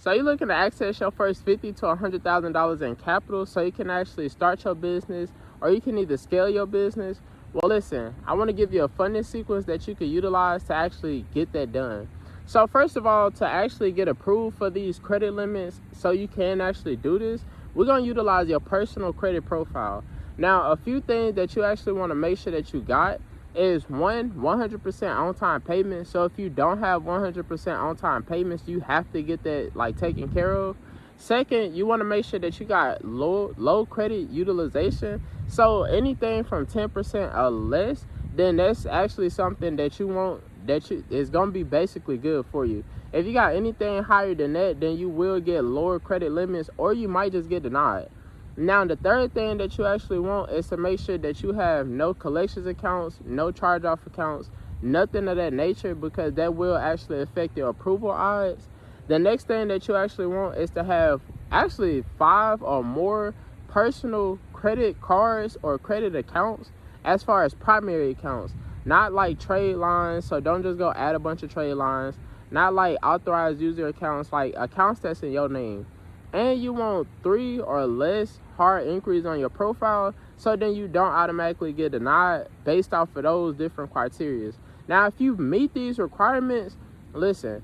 So you're looking to access your first $50,000 to $100,000 in capital so you can actually start your business, or you can either scale your business. Well, listen, I want to give you a funding sequence that you can utilize to actually get that done. So first of all, to actually get approved for these credit limits so you can actually do this, we're going to utilize your personal credit profile. Now, a few things that you actually want to make sure that you got is 100% on-time payment. So if you don't have 100% on-time payments, you have to get that like taken care of. Second, you want to make sure that you got low credit utilization. So anything from 10% or less, then that's actually something that you want, that is going to be basically good for you. If you got anything higher than that, then you will get lower credit limits, or you might just get denied. Now, the third thing that you actually want is to make sure that you have no collections accounts, no charge-off accounts, nothing of that nature, because that will actually affect your approval odds. The next thing that you actually want is to have actually 5 or more personal credit cards or credit accounts as far as primary accounts. Not like trade lines, so don't just go add a bunch of trade lines. Not like authorized user accounts, like accounts that's in your name. And you want 3 or less hard inquiries on your profile, so then you don't automatically get denied based off of those different criteria. Now, if you meet these requirements, listen,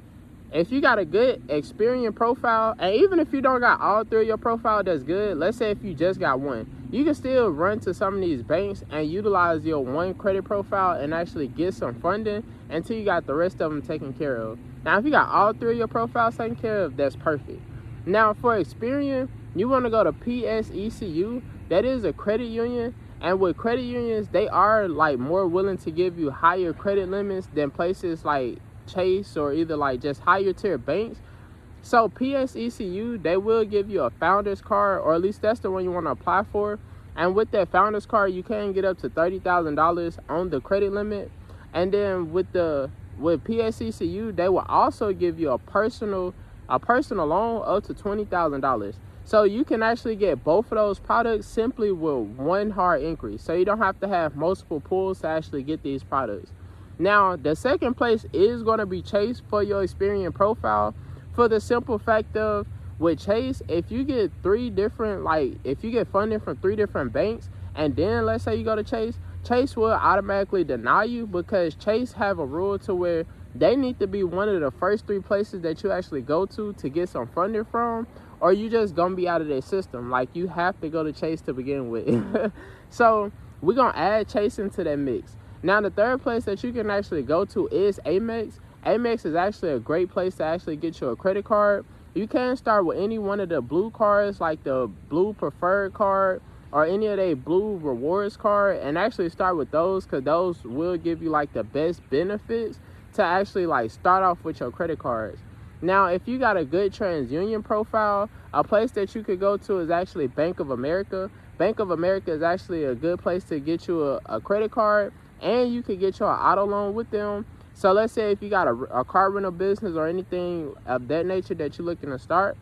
if you got a good Experian profile, and even if you don't got all 3 of your profile, that's good. Let's say if you just got one, you can still run to some of these banks and utilize your one credit profile and actually get some funding until you got the rest of them taken care of. Now, if you got all 3 of your profiles taken care of, that's perfect. Now, for Experian, you want to go to PSECU. That is a credit union, and with credit unions, they are like more willing to give you higher credit limits than places like Chase or either like just higher tier banks. So PSECU, they will give you a founder's card, or at least that's the one you want to apply for. And with that founder's card, you can get up to $30,000 on the credit limit. And then with PSECU, they will also give you a personal loan up to $20,000. So you can actually get both of those products simply with one hard inquiry. So you don't have to have multiple pulls to actually get these products. Now, the second place is going to be Chase for your Experian profile, for the simple fact of, with Chase, if you get if you get funding from 3 different banks, and then let's say you go to Chase will automatically deny you, because Chase have a rule to where they need to be one of the first 3 places that you actually go to get some funding from, or you just gonna be out of their system. Like, you have to go to Chase to begin with. So we're gonna add Chase into that mix. Now, the third place that you can actually go to is Amex. Amex is actually a great place to actually get you a credit card. You can start with any one of the blue cards, like the blue preferred card or any of their blue rewards card, and actually start with those, because those will give you like the best benefits to actually like start off with your credit cards. Now, if you got a good TransUnion profile, a place that you could go to is actually Bank of America. Bank of America is actually a good place to get you a credit card, and you could get you an auto loan with them. So let's say if you got a car rental business or anything of that nature that you're looking to start,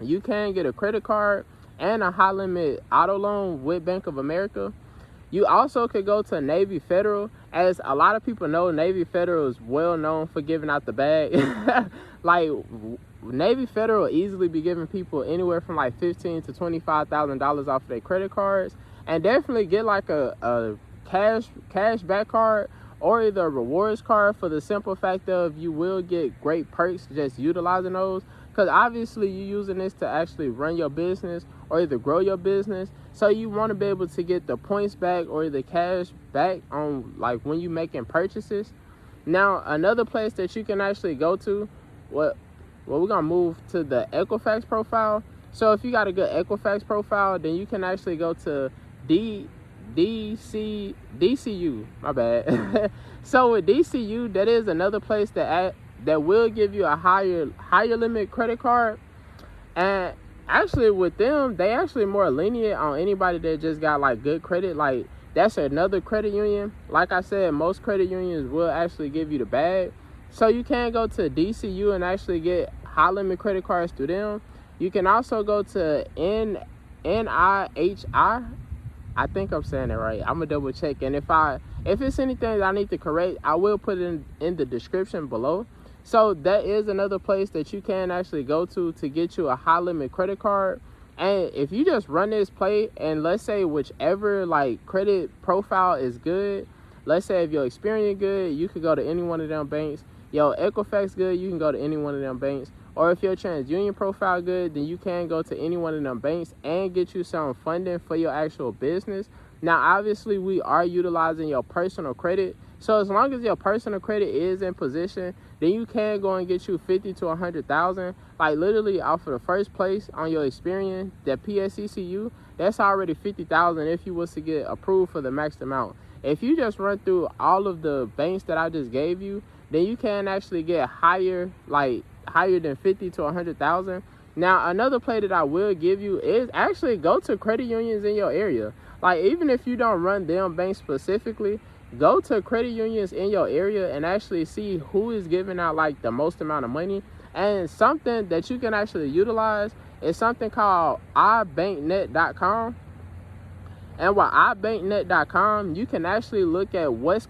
you can get a credit card and a high limit auto loan with Bank of America. You also could go to Navy Federal. As a lot of people know, Navy Federal is well known for giving out the bag. Like, Navy Federal easily be giving people anywhere from like $15,000 to $25,000 off their credit cards, and definitely get like a cash back card or either a rewards card, for the simple fact of you will get great perks just utilizing those, because obviously you're using this to actually run your business or either grow your business. So you want to be able to get the points back or the cash back on like when you making purchases. Now, another place that you can actually go to, we're gonna move to the Equifax profile. So if you got a good Equifax profile, then you can actually go to DCU, my bad. So with DCU, that is another place that will give you a higher limit credit card. And actually with them, they actually more lenient on anybody that just got like good credit. Like, that's another credit union. Like I said, most credit unions will actually give you the bag. So you can go to DCU and actually get high limit credit cards through them. You can also go to NIHI. I think I'm saying it right. I'm gonna double check, and if it's anything that I need to correct, I will put it in the description below. So that is another place that you can actually go to get you a high limit credit card. And if you just run this play, and let's say whichever like credit profile is good, let's say if your Experian good, you could go to any one of them banks. Your Equifax good, you can go to any one of them banks. Or if your TransUnion profile good, then you can go to any one of them banks and get you some funding for your actual business. Now, obviously, we are utilizing your personal credit. So as long as your personal credit is in position, then you can go and get you 50 to 100,000. Like literally off of the first place on your Experian, that PSECU, that's already 50,000 if you was to get approved for the maxed amount. If you just run through all of the banks that I just gave you, then you can actually get higher than 50 to 100,000. Now, another play that I will give you is actually go to credit unions in your area. Like, even if you don't run them banks specifically, go to credit unions in your area and actually see who is giving out like the most amount of money. And something that you can actually utilize is something called ibanknet.com. And with ibanknet.com, you can actually look at what's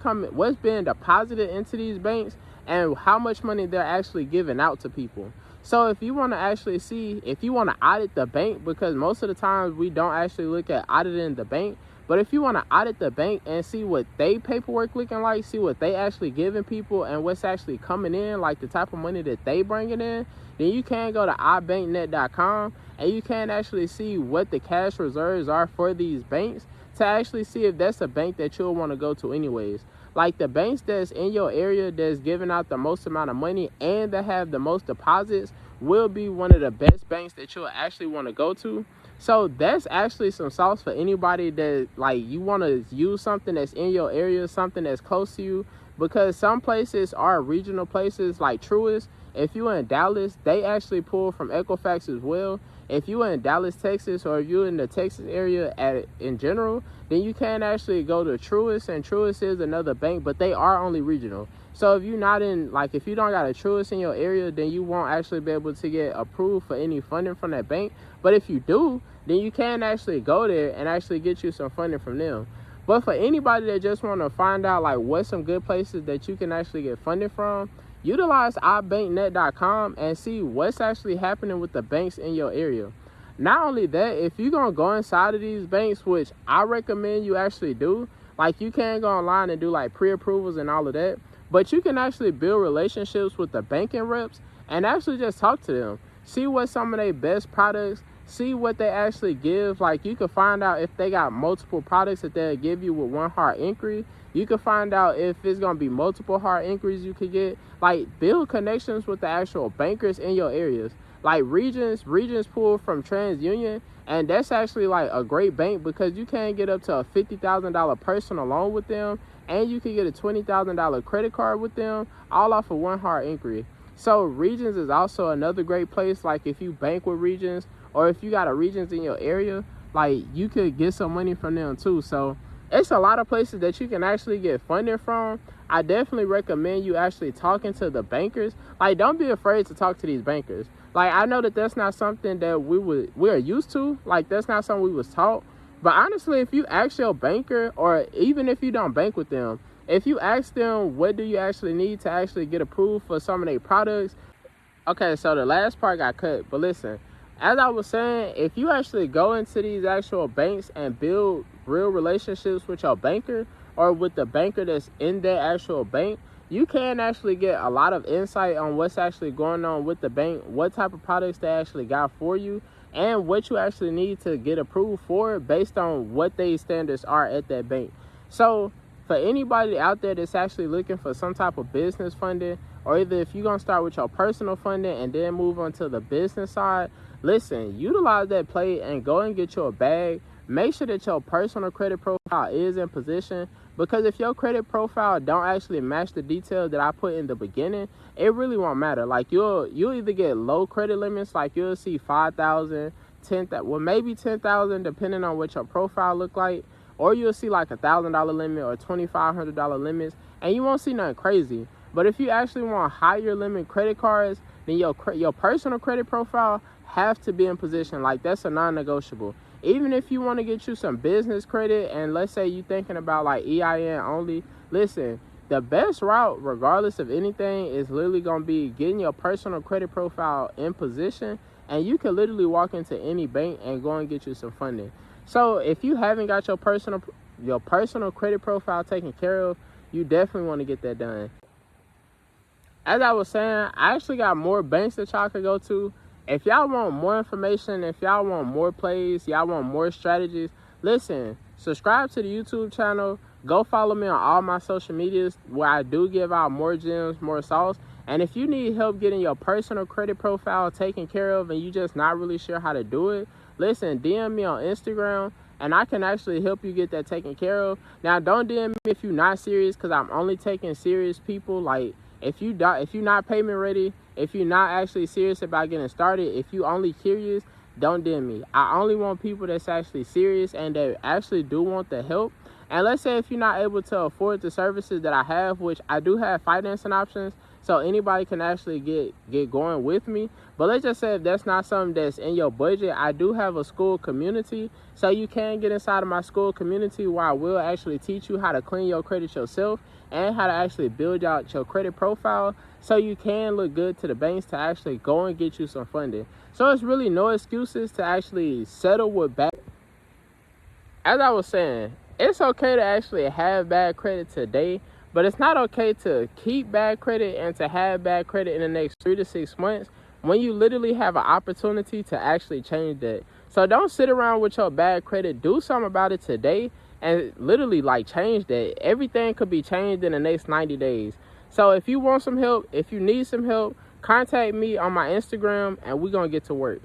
being deposited into these banks and how much money they're actually giving out to people. So if you want to actually see, if you want to audit the bank, because most of the times we don't actually look at auditing the bank, but if you want to audit the bank and see what they paperwork looking like, see what they actually giving people and what's actually coming in, like the type of money that they bringing in, then you can go to ibanknet.com and you can actually see what the cash reserves are for these banks to actually see if that's a bank that you'll want to go to anyways. Like the banks that's in your area that's giving out the most amount of money and that have the most deposits will be one of the best banks that you'll actually want to go to. So that's actually some sauce for anybody that like you want to use something that's in your area, something that's close to you, because some places are regional places like Truist. If you're in Dallas, they actually pull from Equifax as well. If you're in Dallas, Texas, or if you're in the Texas area in general, then you can actually go to Truist, and Truist is another bank, but they are only regional. So if you're not in, like if you don't got a Truist in your area, then you won't actually be able to get approved for any funding from that bank. But if you do, then you can actually go there and actually get you some funding from them. But for anybody that just want to find out like what's some good places that you can actually get funding from, utilize ibanknet.com and see what's actually happening with the banks in your area. Not only that, if you're going to go inside of these banks, which I recommend you actually do, like you can go online and do like pre-approvals and all of that, but you can actually build relationships with the banking reps and actually just talk to them. See what some of their best products, see what they actually give. Like you can find out if they got multiple products that they'll give you with one hard inquiry. You can find out if it's going to be multiple hard inquiries you could get. Like build connections with the actual bankers in your areas. Like Regions pull from TransUnion, and that's actually like a great bank because you can get up to a $50,000 personal loan with them, and you can get a $20,000 credit card with them, all off of one hard inquiry. So Regions is also another great place. Like if you bank with Regions, or if you got a Regions in your area, like you could get some money from them too. So it's a lot of places that you can actually get funding from. I definitely recommend you actually talking to the bankers. Like don't be afraid to talk to these bankers. Like I know that that's not something that we're used to. Like that's not something we was taught. But honestly, if you ask your banker, or even if you don't bank with them, if you ask them what do you actually need to actually get approved for some of their products. Okay, so the last part got cut, but listen, as I was saying, if you actually go into these actual banks and build real relationships with your banker or with the banker that's in that actual bank, you can actually get a lot of insight on what's actually going on with the bank, what type of products they actually got for you, and what you actually need to get approved for based on what their standards are at that bank. So for anybody out there that's actually looking for some type of business funding, or either if you're going to start with your personal funding and then move on to the business side, listen, utilize that play and go and get you a bag. Make sure that your personal credit profile is in position, because if your credit profile don't actually match the details that I put in the beginning, it really won't matter. Like you'll either get low credit limits, like you'll see 5,000, 10,000, well maybe 10,000 depending on what your profile look like, or you'll see like $1,000 limit or $2,500 limits, and you won't see nothing crazy. But if you actually want higher limit credit cards, then your personal credit profile have to be in position. Like that's a non-negotiable. Even if you want to get you some business credit, and let's say you thinking about like EIN only, listen, the best route, regardless of anything, is literally going to be getting your personal credit profile in position, and you can literally walk into any bank and go and get you some funding. So if you haven't got your personal credit profile taken care of, you definitely want to get that done. As I was saying, I actually got more banks that y'all could go to. If y'all want more information, if y'all want more plays, y'all want more strategies, listen, subscribe to the YouTube channel. Go follow me on all my social medias where I do give out more gems, more sauce. And if you need help getting your personal credit profile taken care of and you just not really sure how to do it, listen, DM me on Instagram and I can actually help you get that taken care of. Now, don't DM me if you're not serious, because I'm only taking serious people. Like, if you're not payment ready, if you're not actually serious about getting started, if you only curious, don't DM me. I only want people that's actually serious and that actually do want the help. And let's say if you're not able to afford the services that I have, which I do have financing options, so anybody can actually get going with me. But let's just say if that's not something that's in your budget, I do have a school community. So you can get inside of my school community where I will actually teach you how to clean your credit yourself and how to actually build out your credit profile so you can look good to the banks to actually go and get you some funding. So it's really no excuses to actually settle with bad. As I was saying, it's okay to actually have bad credit today, but it's not okay to keep bad credit and to have bad credit in the next 3 to 6 months when you literally have an opportunity to actually change that. So don't sit around with your bad credit. Do something about it today and literally like change that. Everything could be changed in the next 90 days. So if you want some help, if you need some help, contact me on my Instagram and we're going to get to work.